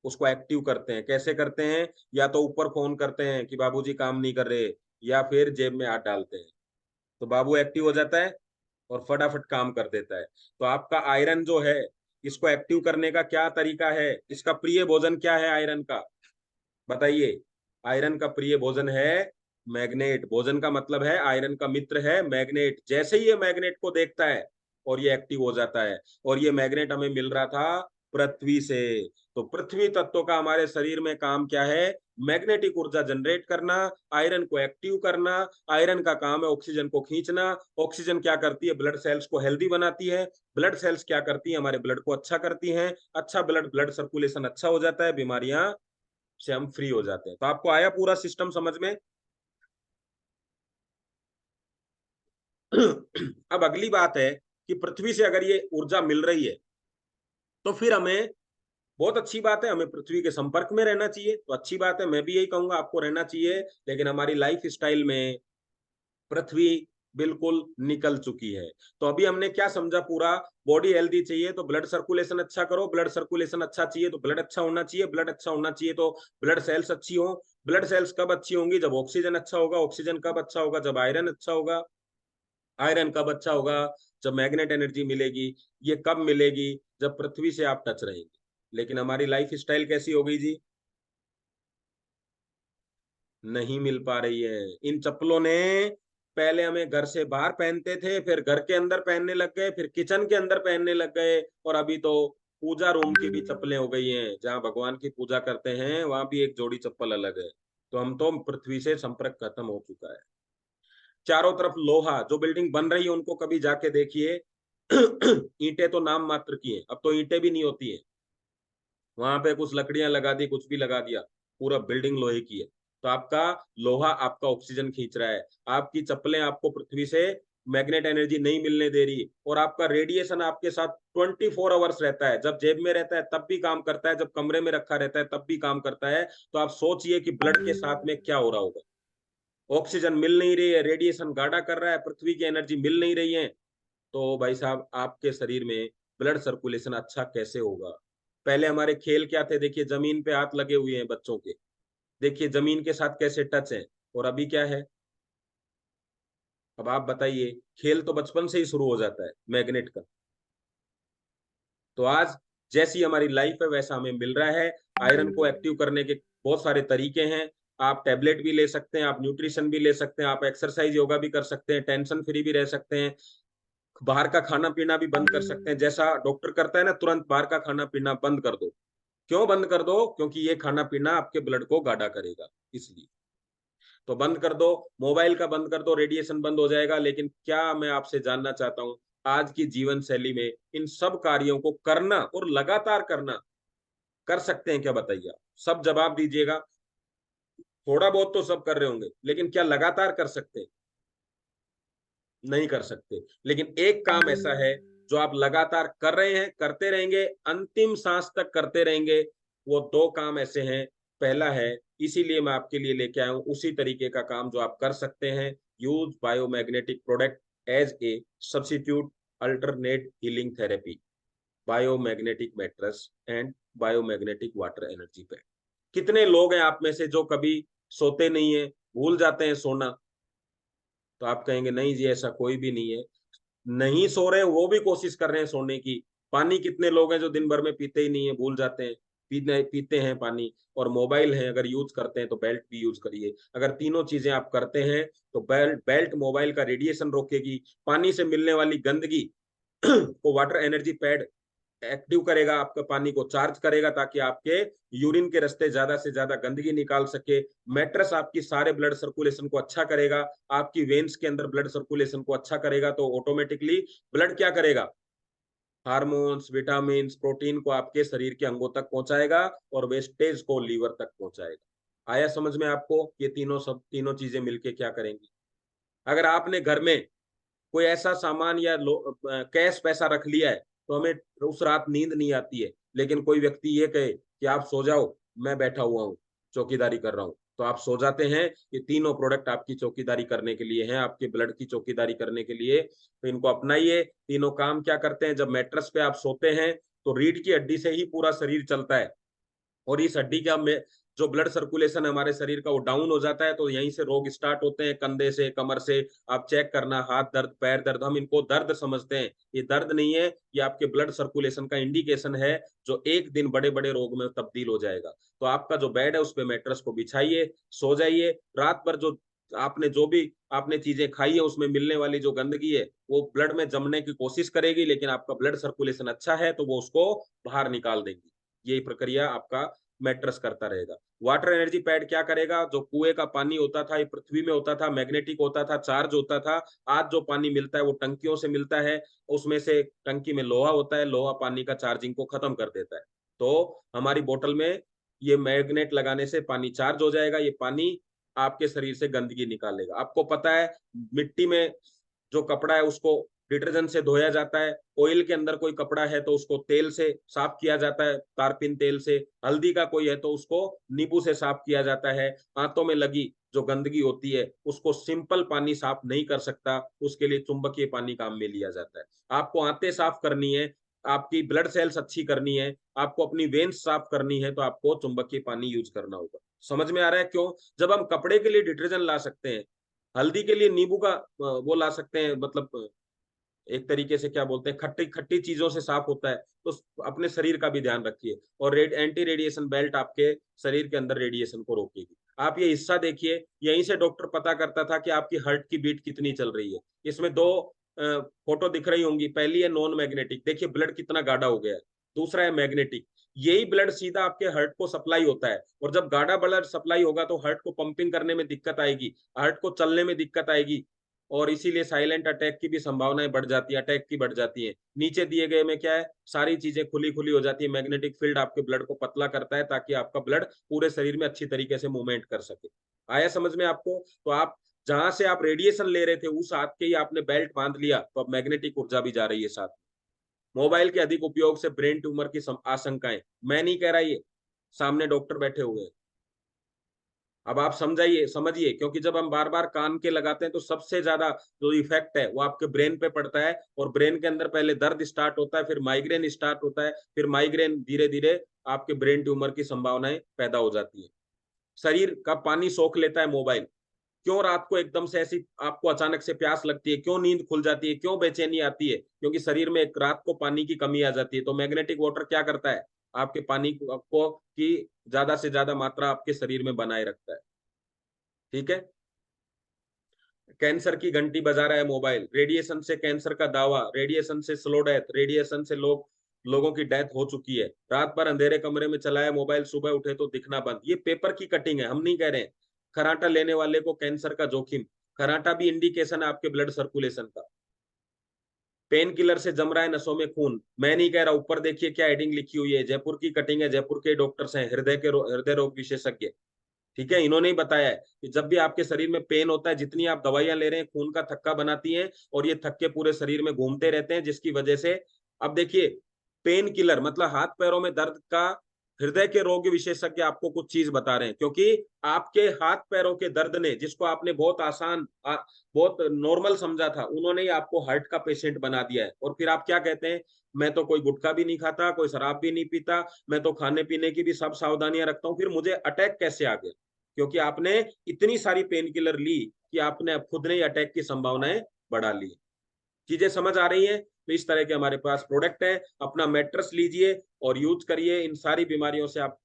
उसको एक्टिव करते हैं। कैसे करते हैं? या तो ऊपर फोन करते हैं कि बाबूजी काम नहीं कर रहे, या फिर जेब में हाथ डालते हैं, तो बाबू एक्टिव हो जाता है और फटाफट काम कर देता है। तो आपका आयरन जो है, इसको एक्टिव करने का क्या तरीका है? इसका प्रिय भोजन क्या है आयरन का? बताइए। आयरन का प्रिय भोजन है मैग्नेट। भोजन का मतलब है, आयरन का मित्र है मैग्नेट। जैसे ही ये मैग्नेट को देखता है और ये एक्टिव हो जाता है। और ये मैग्नेट हमें मिल रहा था पृथ्वी से। तो पृथ्वी तत्व का हमारे शरीर में काम क्या है? मैग्नेटिक ऊर्जा जनरेट करना, आयरन को एक्टिव करना। आयरन का काम है ऑक्सीजन को खींचना। ऑक्सीजन क्या करती है? ब्लड सेल्स को हेल्दी बनाती है। ब्लड सेल्स क्या करती है? हमारे ब्लड को अच्छा करती हैं। अच्छा ब्लड, ब्लड सर्कुलेशन अच्छा हो जाता है, बीमारियां से हम फ्री हो जाते हैं। तो आपको आया पूरा सिस्टम समझ में? अब अगली बात है कि पृथ्वी से अगर ये ऊर्जा मिल रही है तो फिर हमें, बहुत अच्छी बात है, हमें पृथ्वी के संपर्क में रहना चाहिए, तो अच्छी बात है, मैं भी यही कहूंगा आपको रहना चाहिए। लेकिन हमारी लाइफ स्टाइल में पृथ्वी बिल्कुल निकल चुकी है। तो अभी हमने क्या समझा पूरा, बॉडी हेल्दी चाहिए तो ब्लड सर्कुलेशन अच्छा करो, ब्लड सर्कुलेशन अच्छा चाहिए तो ब्लड अच्छा होना चाहिए, ब्लड अच्छा होना चाहिए तो ब्लड सेल्स अच्छी हो। ब्लड सेल्स कब अच्छी होंगी, जब ऑक्सीजन अच्छा होगा। ऑक्सीजन कब अच्छा होगा, जब आयरन अच्छा होगा। आयरन कब अच्छा होगा, जब मैग्नेट एनर्जी मिलेगी। ये कब मिलेगी, जब पृथ्वी से आप टच रहेंगे। लेकिन हमारी लाइफ स्टाइल कैसी हो गई जी, नहीं मिल पा रही है। इन चप्पलों ने, पहले हमें घर से बाहर पहनते थे, फिर घर के अंदर पहनने लग गए, फिर किचन के अंदर पहनने लग गए, और अभी तो पूजा रूम की भी चप्पलें हो गई हैं। जहां भगवान की पूजा करते हैं वहां भी एक जोड़ी चप्पल अलग है। तो हम तो पृथ्वी से संपर्क खत्म हो चुका है। चारों तरफ लोहा, जो बिल्डिंग बन रही है उनको कभी जाके देखिए। ईंटें तो नाम मात्र की हैं, अब तो ईंटें भी नहीं होती हैं। वहां पे कुछ लकड़ियां लगा दी, कुछ भी लगा दिया, पूरा बिल्डिंग लोहे की है। तो आपका लोहा आपका ऑक्सीजन खींच रहा है, आपकी चप्पलें आपको पृथ्वी से मैग्नेट एनर्जी नहीं मिलने दे रही, और आपका रेडिएशन आपके साथ 24 आवर्स रहता है। जब जेब में रहता है तब भी काम करता है, जब कमरे में रखा रहता है तब भी काम करता है। तो आप सोचिए कि ब्लड के साथ में क्या हो रहा होगा। ऑक्सीजन मिल नहीं रही है, रेडिएशन गाढ़ा कर रहा है, पृथ्वी की एनर्जी मिल नहीं रही है। तो भाई साहब आपके शरीर में ब्लड सर्कुलेशन अच्छा कैसे होगा। पहले हमारे खेल क्या थे, देखिए जमीन पे हाथ लगे हुए हैं बच्चों के, देखिए जमीन के साथ कैसे टच है। और अभी क्या है, अब आप बताइए, खेल तो बचपन से ही शुरू हो जाता है मैग्नेट का। तो आज जैसी हमारी लाइफ है वैसा हमें मिल रहा है। आयरन को एक्टिव करने के बहुत सारे तरीके हैं। आप टैबलेट भी ले सकते हैं, आप न्यूट्रिशन भी ले सकते हैं, आप एक्सरसाइज योगा भी कर सकते हैं, टेंशन फ्री भी रह सकते हैं, बाहर का खाना पीना भी बंद कर सकते हैं। जैसा डॉक्टर करता है ना, तुरंत बाहर का खाना पीना बंद कर दो। क्यों बंद कर दो, क्योंकि ये खाना पीना आपके ब्लड को गाढ़ा करेगा, इसलिए। तो बंद कर दो, मोबाइल का बंद कर दो, रेडिएशन बंद हो जाएगा। लेकिन क्या मैं आपसे जानना चाहता हूं, आज की जीवन शैली में इन सब कार्यों को करना और लगातार करना, कर सकते हैं क्या, बताइए आप सब जवाब दीजिएगा। थोड़ा बहुत तो सब कर रहे होंगे, लेकिन क्या लगातार कर सकते हैं, नहीं कर सकते। लेकिन एक काम ऐसा है जो आप लगातार कर रहे हैं, करते रहेंगे, अंतिम सांस तक करते रहेंगे। वो दो काम ऐसे हैं, पहला है, इसीलिए मैं आपके लिए लेके आया हूं उसी तरीके का काम जो आप कर सकते हैं। Use biomagnetic product as a substitute alternate healing therapy, biomagnetic mattress and biomagnetic water energy pad. कितने लोग हैं आप में से जो कभी सोते नहीं है, भूल जाते हैं सोना। तो आप कहेंगे नहीं जी ऐसा कोई भी नहीं है। नहीं सो रहे वो भी कोशिश कर रहे हैं सोने की। पानी कितने लोग हैं जो दिन भर में पीते ही नहीं है, भूल जाते हैं, पीते पीते हैं पानी। और मोबाइल है, अगर यूज करते हैं तो बेल्ट भी यूज करिए। अगर तीनों चीजें आप करते हैं तो बेल्ट बेल्ट मोबाइल का रेडिएशन रोकेगी, पानी से मिलने वाली गंदगी को वाटर एनर्जी पैड एक्टिव करेगा, आपका पानी को चार्ज करेगा ताकि आपके यूरिन के रास्ते ज्यादा से ज्यादा गंदगी निकाल सके। मैट्रेस आपकी सारे ब्लड सर्कुलेशन को अच्छा करेगा, आपकी वेन्स के अंदर ब्लड सर्कुलेशन को अच्छा करेगा। तो ऑटोमेटिकली ब्लड क्या करेगा, हार्मोन्स, विटामिन, प्रोटीन को आपके शरीर के अंगों तक पहुंचाएगा और वेस्टेज को लीवर तक पहुंचाएगा। आया समझ में आपको, ये तीनों चीजें मिलके क्या करेंगी। अगर आपने घर में कोई ऐसा सामान या कैश पैसा रख लिया है तो हमें उस रात नींद नहीं आती है। लेकिन कोई व्यक्ति ये कहे कि आप सो जाओ, मैं बैठा हुआ हूँ, चौकीदारी कर रहा हूँ, तो आप सो जाते हैं। ये तीनों प्रोडक्ट आपकी चौकीदारी करने के लिए हैं, आपके ब्लड की चौकीदारी करने के लिए। तो इनको अपनाइए। तीनों काम क्या करते हैं, जब मैट्रेस पे आप सोते हैं तो रीढ़ की हड्डी से ही पूरा शरीर चलता है, और इस हड्डी का में जो ब्लड सर्कुलेशन है हमारे शरीर का वो डाउन हो जाता है, तो यहीं से रोग स्टार्ट होते हैं, कंधे से, कमर से। आप चेक करना, हाथ दर्द, पैर दर्द, हम इनको दर्द समझते हैं, ये दर्द नहीं है, ये आपके ब्लड सर्कुलेशन का इंडिकेशन है, जो एक दिन बड़े बड़े रोग में तब्दील हो जाएगा। तो आपका जो बेड है उस पर मैट्रेस को बिछाइए, सो जाइए। रात भर जो भी आपने चीजें खाई है उसमें मिलने वाली जो गंदगी है वो ब्लड में जमने की कोशिश करेगी, लेकिन आपका ब्लड सर्कुलेशन अच्छा है तो वो उसको बाहर निकाल देंगी। यही प्रक्रिया आपका मैट्रेस करता रहेगा। वाटर एनर्जी पैड क्या करेगा, जो कुएं का पानी होता था, ये पृथ्वी में होता था, मैग्नेटिक होता था, चार्ज होता था। आज जो पानी मिलता है वो टंकियों से मिलता है, उसमें से टंकी में लोहा होता है, लोहा पानी का चार्जिंग को खत्म कर देता है। तो हमारी बोतल में ये मैग्नेट लगाने से पानी चार्ज हो जाएगा, ये पानी आपके शरीर से गंदगी निकालेगा। आपको पता है मिट्टी में जो कपड़ा है उसको डिटर्जेंट से धोया जाता है, ऑयल के अंदर कोई कपड़ा है तो उसको तेल से साफ किया जाता है, तारपीन तेल से, हल्दी का कोई है तो उसको नींबू से साफ किया जाता है। हाथों में लगी जो गंदगी होती है उसको सिंपल पानी साफ नहीं कर सकता, उसके लिए चुंबकीय पानी काम में लिया जाता है। आपको आंतें साफ करनी है, आपकी ब्लड सेल्स अच्छी करनी है, आपको अपनी वेन्स साफ करनी है, तो आपको चुंबकीय पानी यूज करना होगा। समझ में आ रहा है क्यों? जब हम कपड़े के लिए डिटर्जेंट ला सकते हैं, हल्दी के लिए नींबू का वो ला सकते हैं, मतलब एक तरीके से क्या बोलते हैं, खट्टी खट्टी चीजों से साफ होता है, तो अपने शरीर का भी ध्यान रखिए। और एंटी रेडिएशन बेल्ट आपके शरीर के अंदर रेडिएशन को रोकेगी। आप ये हिस्सा देखिए, यहीं से डॉक्टर पता करता था कि आपकी हार्ट की बीट कितनी चल रही है। इसमें दो फोटो दिख रही होंगी, पहली है नॉन मैग्नेटिक, देखिए ब्लड कितना गाढ़ा हो गया है। दूसरा है मैग्नेटिक, यही ब्लड सीधा आपके हार्ट को सप्लाई होता है, और जब गाढ़ा ब्लड सप्लाई होगा तो हार्ट को पंपिंग करने में दिक्कत आएगी, हार्ट को चलने में दिक्कत आएगी, और इसीलिए साइलेंट अटैक की भी संभावनाएं बढ़ जाती है, अटैक की बढ़ जाती है। नीचे दिए गए में क्या है, सारी चीजें खुली खुली हो जाती है। मैग्नेटिक फील्ड आपके ब्लड को पतला करता है ताकि आपका ब्लड पूरे शरीर में अच्छी तरीके से मूवमेंट कर सके। आया समझ में आपको? तो आप जहां से आप रेडिएशन ले रहे थे उस हाथ के ही आपने बेल्ट बांध लिया, तो अब मैग्नेटिक ऊर्जा भी जा रही है साथ में। मोबाइल के अधिक उपयोग से ब्रेन ट्यूमर की आशंकाएं, मैं नहीं कह रहा, ये सामने डॉक्टर बैठे हुए हैं। अब आप समझाइए, समझिए, क्योंकि जब हम बार बार कान के लगाते हैं तो सबसे ज्यादा जो इफेक्ट है वो आपके ब्रेन पे पड़ता है, और ब्रेन के अंदर पहले दर्द स्टार्ट होता है, फिर माइग्रेन स्टार्ट होता है, फिर माइग्रेन धीरे धीरे आपके ब्रेन ट्यूमर की संभावनाएं पैदा हो जाती है। शरीर का पानी सोख लेता है मोबाइल। क्यों रात को एकदम से ऐसी आपको अचानक से प्यास लगती है, क्यों नींद खुल जाती है, क्यों बेचैनी आती है? क्योंकि शरीर में एक रात को पानी की कमी आ जाती है। तो मैग्नेटिक वाटर क्या करता है, आपके पानी को की ज्यादा से ज्यादा मात्रा आपके शरीर में बनाए रखता है। ठीक है। कैंसर की घंटी बजा रहा है मोबाइल, रेडिएशन से कैंसर का दावा, रेडिएशन से स्लो डेथ, रेडिएशन से लोगों की डेथ हो चुकी है। रात भर अंधेरे कमरे में चलाया मोबाइल, सुबह उठे तो दिखना बंद। ये पेपर की कटिंग है, हम नहीं कह रहे हैं। खराटा लेने वाले को कैंसर का जोखिम, खराटा भी इंडिकेशन है आपके ब्लड सर्कुलेशन का। पेन किलर से जम रहा है नसों में खून, मैं नहीं कह रहा, ऊपर देखिए क्या हेडिंग लिखी हुई है, जयपुर की कटिंग है, जयपुर के डॉक्टर्स हैं, हृदय रोग विशेषज्ञ। ठीक है, इन्होंने ही बताया है कि जब भी आपके शरीर में पेन होता है, जितनी आप दवाइयां ले रहे हैं खून का थक्का बनाती हैं, और ये थक्के पूरे शरीर में घूमते रहते हैं, जिसकी वजह से अब देखिए, पेन किलर मतलब हाथ पैरों में दर्द का, हृदय के रोग विशेषज्ञ आपको कुछ चीज बता रहे हैं, क्योंकि आपके हाथ पैरों के दर्द ने, जिसको आपने बहुत आसान बहुत नॉर्मल समझा था, उन्होंने ही आपको हार्ट का पेशेंट बना दिया है। और फिर आप क्या कहते हैं, मैं तो कोई गुटखा भी नहीं खाता, कोई शराब भी नहीं पीता, मैं तो खाने पीने की भी सब सावधानियां रखता हूं, फिर मुझे अटैक कैसे आ गया? क्योंकि आपने इतनी सारी पेन किलर ली कि आपने अब खुद ने ही अटैक की संभावनाएं बढ़ा ली। चीजें समझ आ रही हैं? तो इस तरह के हमारे पास प्रोडक्ट है, अपना मैट्रेस लीजिए और यूज करिए, इन सारी बीमारियों से आप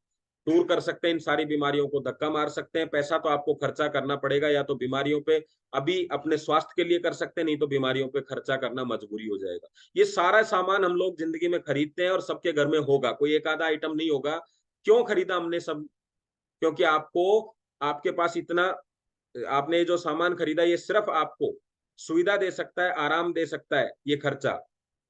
दूर कर सकते हैं, इन सारी बीमारियों को धक्का मार सकते हैं। पैसा तो आपको खर्चा करना पड़ेगा, या तो बीमारियों पे अभी अपने स्वास्थ्य के लिए कर सकते हैं, नहीं तो बीमारियों पे खर्चा करना मजबूरी हो जाएगा। ये सारा सामान हम लोग जिंदगी में खरीदते हैं और सबके घर में होगा, कोई एक आधा आइटम नहीं होगा। क्यों खरीदा हमने सब? क्योंकि आपको, आपके पास इतना, आपने जो सामान खरीदा ये सिर्फ आपको सुविधा दे सकता है, आराम दे सकता है ये खर्चा,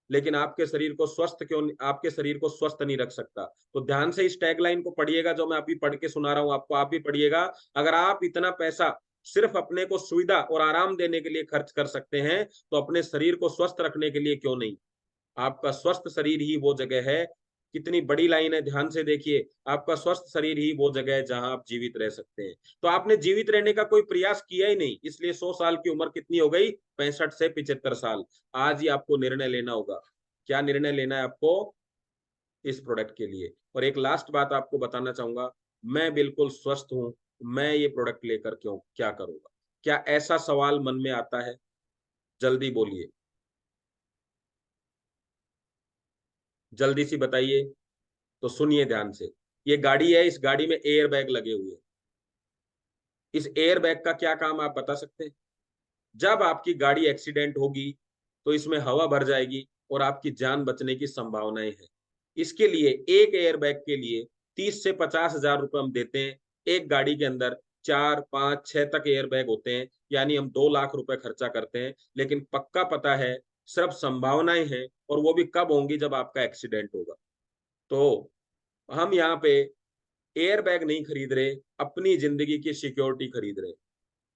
लेकिन आपके शरीर को स्वस्थ क्यों, आपके शरीर को स्वस्थ नहीं रख सकता। तो ध्यान से इस टैगलाइन को पढ़िएगा जो मैं अभी पढ़ के सुना रहा हूं आपको, आप भी पढ़िएगा। अगर आप इतना पैसा सिर्फ अपने को सुविधा और आराम देने के लिए खर्च कर सकते हैं, तो अपने शरीर को स्वस्थ रखने के लिए क्यों नहीं? आपका स्वस्थ शरीर ही वो जगह है, कितनी बड़ी लाइन है, ध्यान से देखिए, आपका स्वस्थ शरीर ही वो जगह है जहां आप जीवित रह सकते हैं। तो आपने जीवित रहने का कोई प्रयास किया ही नहीं, इसलिए 100 साल की उम्र कितनी हो गई, 65 से 75 साल। आज ही आपको निर्णय लेना होगा। क्या निर्णय लेना है आपको? इस प्रोडक्ट के लिए। और एक लास्ट बात आपको बताना चाहूंगा, मैं बिल्कुल स्वस्थ हूं, मैं ये प्रोडक्ट लेकर क्यों क्या करूंगा? क्या ऐसा सवाल मन में आता है? जल्दी बोलिए, जल्दी सी बताइए। तो सुनिए ध्यान से, ये गाड़ी है, इस गाड़ी में एयर बैग लगे हुए हैं। इस एयर बैग का क्या काम आप बता सकते हैं? जब आपकी गाड़ी एक्सीडेंट होगी तो इसमें हवा भर जाएगी और आपकी जान बचने की संभावनाएं हैं। इसके लिए एक एयर बैग के लिए 30 से 50 हजार रुपए हम देते हैं। एक गाड़ी के अंदर 4 5 6 तक एयर बैग होते हैं, यानी हम 2 लाख रुपए खर्चा करते हैं, लेकिन पक्का पता है सिर्फ संभावनाएं हैं, और वो भी कब होंगी, जब आपका एक्सीडेंट होगा। तो हम यहाँ पे एयर बैग नहीं खरीद रहे, अपनी जिंदगी की सिक्योरिटी खरीद रहे।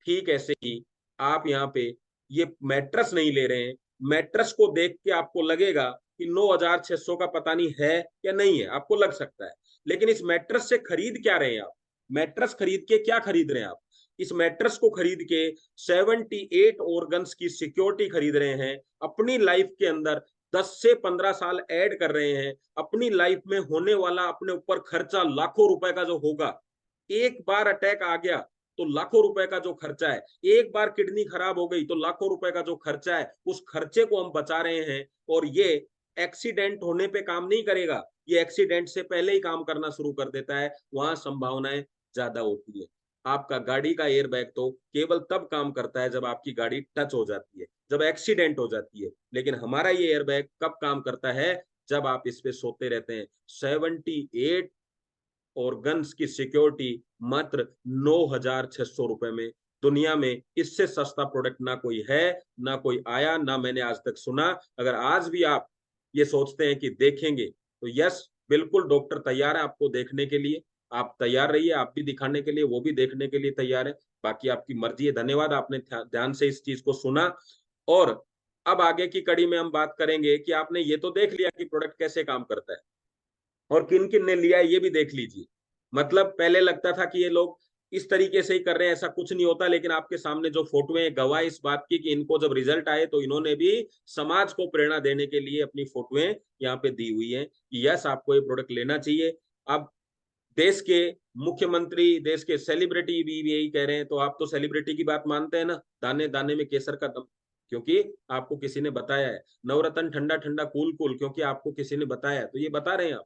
ठीक ऐसे ही आप यहाँ पे ये मैट्रेस नहीं ले रहे हैं। मैट्रेस को देख के आपको लगेगा कि 9,600 का पता नहीं है या नहीं है, आपको लग सकता है, लेकिन इस मैट्रेस से खरीद क्या रहे हैं आप? मैट्रेस खरीद के क्या खरीद रहे हैं आप? इस मैट्रेस को खरीद के 78 ऑर्गन्स की सिक्योरिटी खरीद रहे हैं, अपनी लाइफ के अंदर 10 से 15 साल ऐड कर रहे हैं, अपनी लाइफ में होने वाला अपने ऊपर खर्चा लाखों रुपए का जो होगा, एक बार अटैक आ गया तो लाखों रुपए का जो खर्चा है, एक बार किडनी खराब हो गई तो लाखों रुपए का जो खर्चा है, उस खर्चे को हम बचा रहे हैं। और ये एक्सीडेंट होने पे काम नहीं करेगा, ये एक्सीडेंट से पहले ही काम करना शुरू कर देता है, वहां संभावनाएं ज्यादा होती है। आपका गाड़ी का एयरबैग तो केवल तब काम करता है जब आपकी गाड़ी टच हो जाती है, जब एक्सीडेंट हो जाती है, लेकिन हमारा ये एयरबैग कब काम करता है? जब आप इस पे सोते रहते हैं। 78 ऑर्गन्स की सिक्योरिटी मात्र 9,600 रुपए में। दुनिया में इससे सस्ता प्रोडक्ट ना कोई है, ना कोई आया, ना मैंने आज तक सुना। अगर आज भी आप ये सोचते हैं कि देखेंगे, तो यस, बिल्कुल डॉक्टर तैयार है आपको देखने के लिए। आप तैयार रहिए, आप भी दिखाने के लिए, वो भी देखने के लिए तैयार है। बाकी आपकी मर्जी है। धन्यवाद, आपने ध्यान से इस चीज को सुना। और अब आगे की कड़ी में हम बात करेंगे कि आपने ये तो देख लिया कि प्रोडक्ट कैसे काम करता है और किन किन ने लिया है, ये भी देख लीजिए। मतलब पहले लगता था कि ये लोग इस तरीके से ही कर रहे हैं, ऐसा कुछ नहीं होता, लेकिन आपके सामने जो फोटोएं गवाह इस बात की कि इनको जब रिजल्ट आए तो इन्होंने भी समाज को प्रेरणा देने के लिए अपनी फोटोएं यहाँ पे दी हुई हैं कि यस, आपको ये प्रोडक्ट लेना चाहिए। अब देश के मुख्यमंत्री, देश के सेलिब्रिटी भी यही कह रहे हैं, तो आप तो सेलिब्रिटी की बात मानते हैं ना, दाने दाने में केसर का दम, क्योंकि आपको किसी ने बताया है। नवरत्न ठंडा ठंडा कूल कूल, क्योंकि आपको किसी ने बताया है, तो ये बता रहे हैं आप।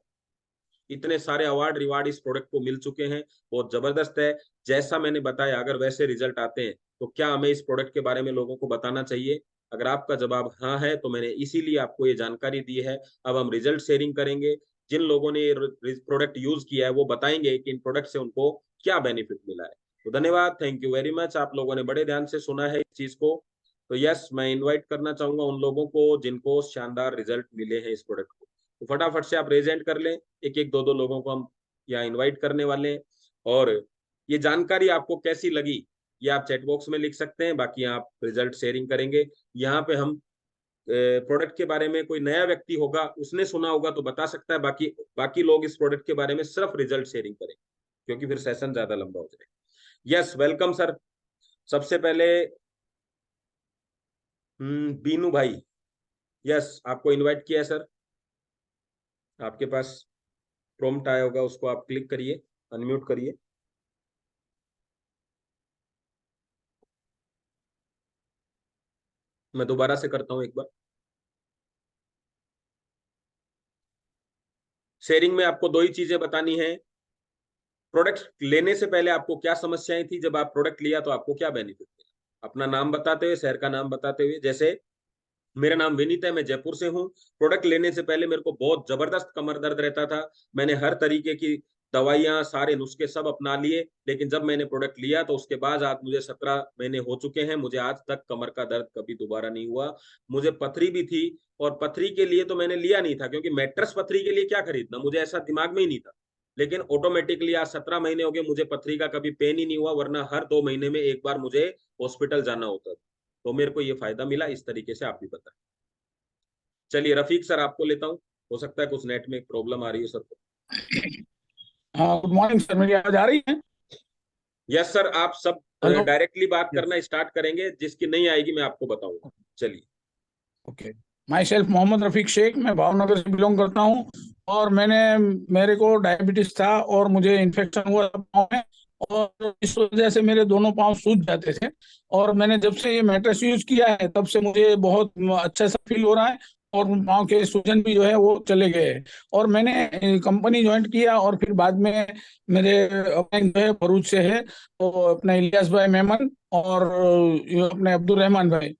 इतने सारे अवार्ड रिवार्ड इस प्रोडक्ट को मिल चुके हैं, बहुत जबरदस्त है। जैसा मैंने बताया, अगर वैसे रिजल्ट आते हैं तो क्या हमें इस प्रोडक्ट के बारे में लोगों को बताना चाहिए? अगर आपका जवाब हाँ है तो मैंने इसीलिए आपको ये जानकारी दी है। अब हम रिजल्ट शेयरिंग करेंगे। जिन लोगों ने ये प्रोडक्ट यूज किया है वो बताएंगे कि इन प्रोडक्ट से उनको क्या बेनिफिट मिला है। तो धन्यवाद, थैंक यू वेरी मच। आप लोगों ने बड़े ध्यान से सुना है इस चीज को। तो यस, मैं इन्वाइट करना चाहूंगा उन लोगों को जिनको शानदार रिजल्ट मिले हैं इस प्रोडक्ट को। तो फटाफट से आप प्रेजेंट कर लें। एक एक दो दो लोगों को हम यहाँ इनवाइट करने वाले हैं। और ये जानकारी आपको कैसी लगी ये आप चैट बॉक्स में लिख सकते हैं। बाकी आप रिजल्ट शेयरिंग करेंगे। यहाँ पे हम प्रोडक्ट के बारे में, कोई नया व्यक्ति होगा उसने सुना होगा तो बता सकता है, बाकी बाकी लोग इस प्रोडक्ट के बारे में सिर्फ रिजल्ट शेयरिंग करें, क्योंकि फिर सेशन ज्यादा लंबा हो जाएगा। Yes, welcome sir. सबसे पहले बीनू भाई, यस, आपको इनवाइट किया है सर। आपके पास प्रॉम्प्ट आया होगा, उसको आप क्लिक करिए, अनम्यूट करिए। मैं दोबारा से करता हूं एक बार। शेयरिंग में आपको दो ही चीजें बतानी है। प्रोडक्ट लेने से पहले आपको क्या समस्याएं थी, जब आप प्रोडक्ट लिया तो आपको क्या बेनिफिट मिला, अपना नाम बताते हुए, शहर का नाम बताते हुए। जैसे मेरा नाम विनीत है, मैं जयपुर से हूँ। प्रोडक्ट लेने से पहले मेरे को बहुत जबरदस्त कमर दर्द रहता था। मैंने हर तरीके की दवाइयां, सारे नुस्खे सब अपना लिए, लेकिन जब मैंने प्रोडक्ट लिया तो उसके बाद आज मुझे 17 महीने हो चुके हैं, मुझे आज तक कमर का दर्द कभी दोबारा नहीं हुआ। मुझे पथरी भी थी, और पथरी के लिए तो मैंने लिया नहीं था, क्योंकि मैट्रेस पथरी के लिए क्या खरीदना, मुझे ऐसा दिमाग में ही नहीं था। लेकिन ऑटोमेटिकली आज 17 महीने हो गए, मुझे पथरी का कभी पेन ही नहीं हुआ, वरना हर 2 महीने में एक बार मुझे हॉस्पिटल जाना होता था। तो मेरे को ये फायदा मिला। इस तरीके से आप भी बताएं। चलिए रफीक सर, आपको लेता हूँ। हो सकता है कुछ नेट में प्रॉब्लम आ रही हो सर को। हाँ, गुड मॉर्निंग सर, मेरी आवाज आ रही है? यस सर, आप सब हेलो। डायरेक्टली बात करना स्टार्ट करेंगे, जिसकी नहीं आएगी मैं आपको बताऊंगा। चलिए। Okay. Myself Mohammad Rafiq Shaikh, मैं भावनगर से बिलोंग करता हूँ। और मेरे को डायबिटीज था और मुझे इन्फेक्शन हुआ था पाँव में, और इस वजह से मेरे दोनों पाँव सूज जाते थे। और मैंने जब से ये मैट्रेस यूज किया है तब से मुझे बहुत अच्छा सा फील हो रहा है, और पाँव के सूजन भी जो है वो चले गए हैं। और मैंने कंपनी ज्वाइन किया, और फिर बाद में मेरे अपने जो है भरूच से है, तो अपने इलियास भाई मेमन और अपने अब्दुल रहमान भाई,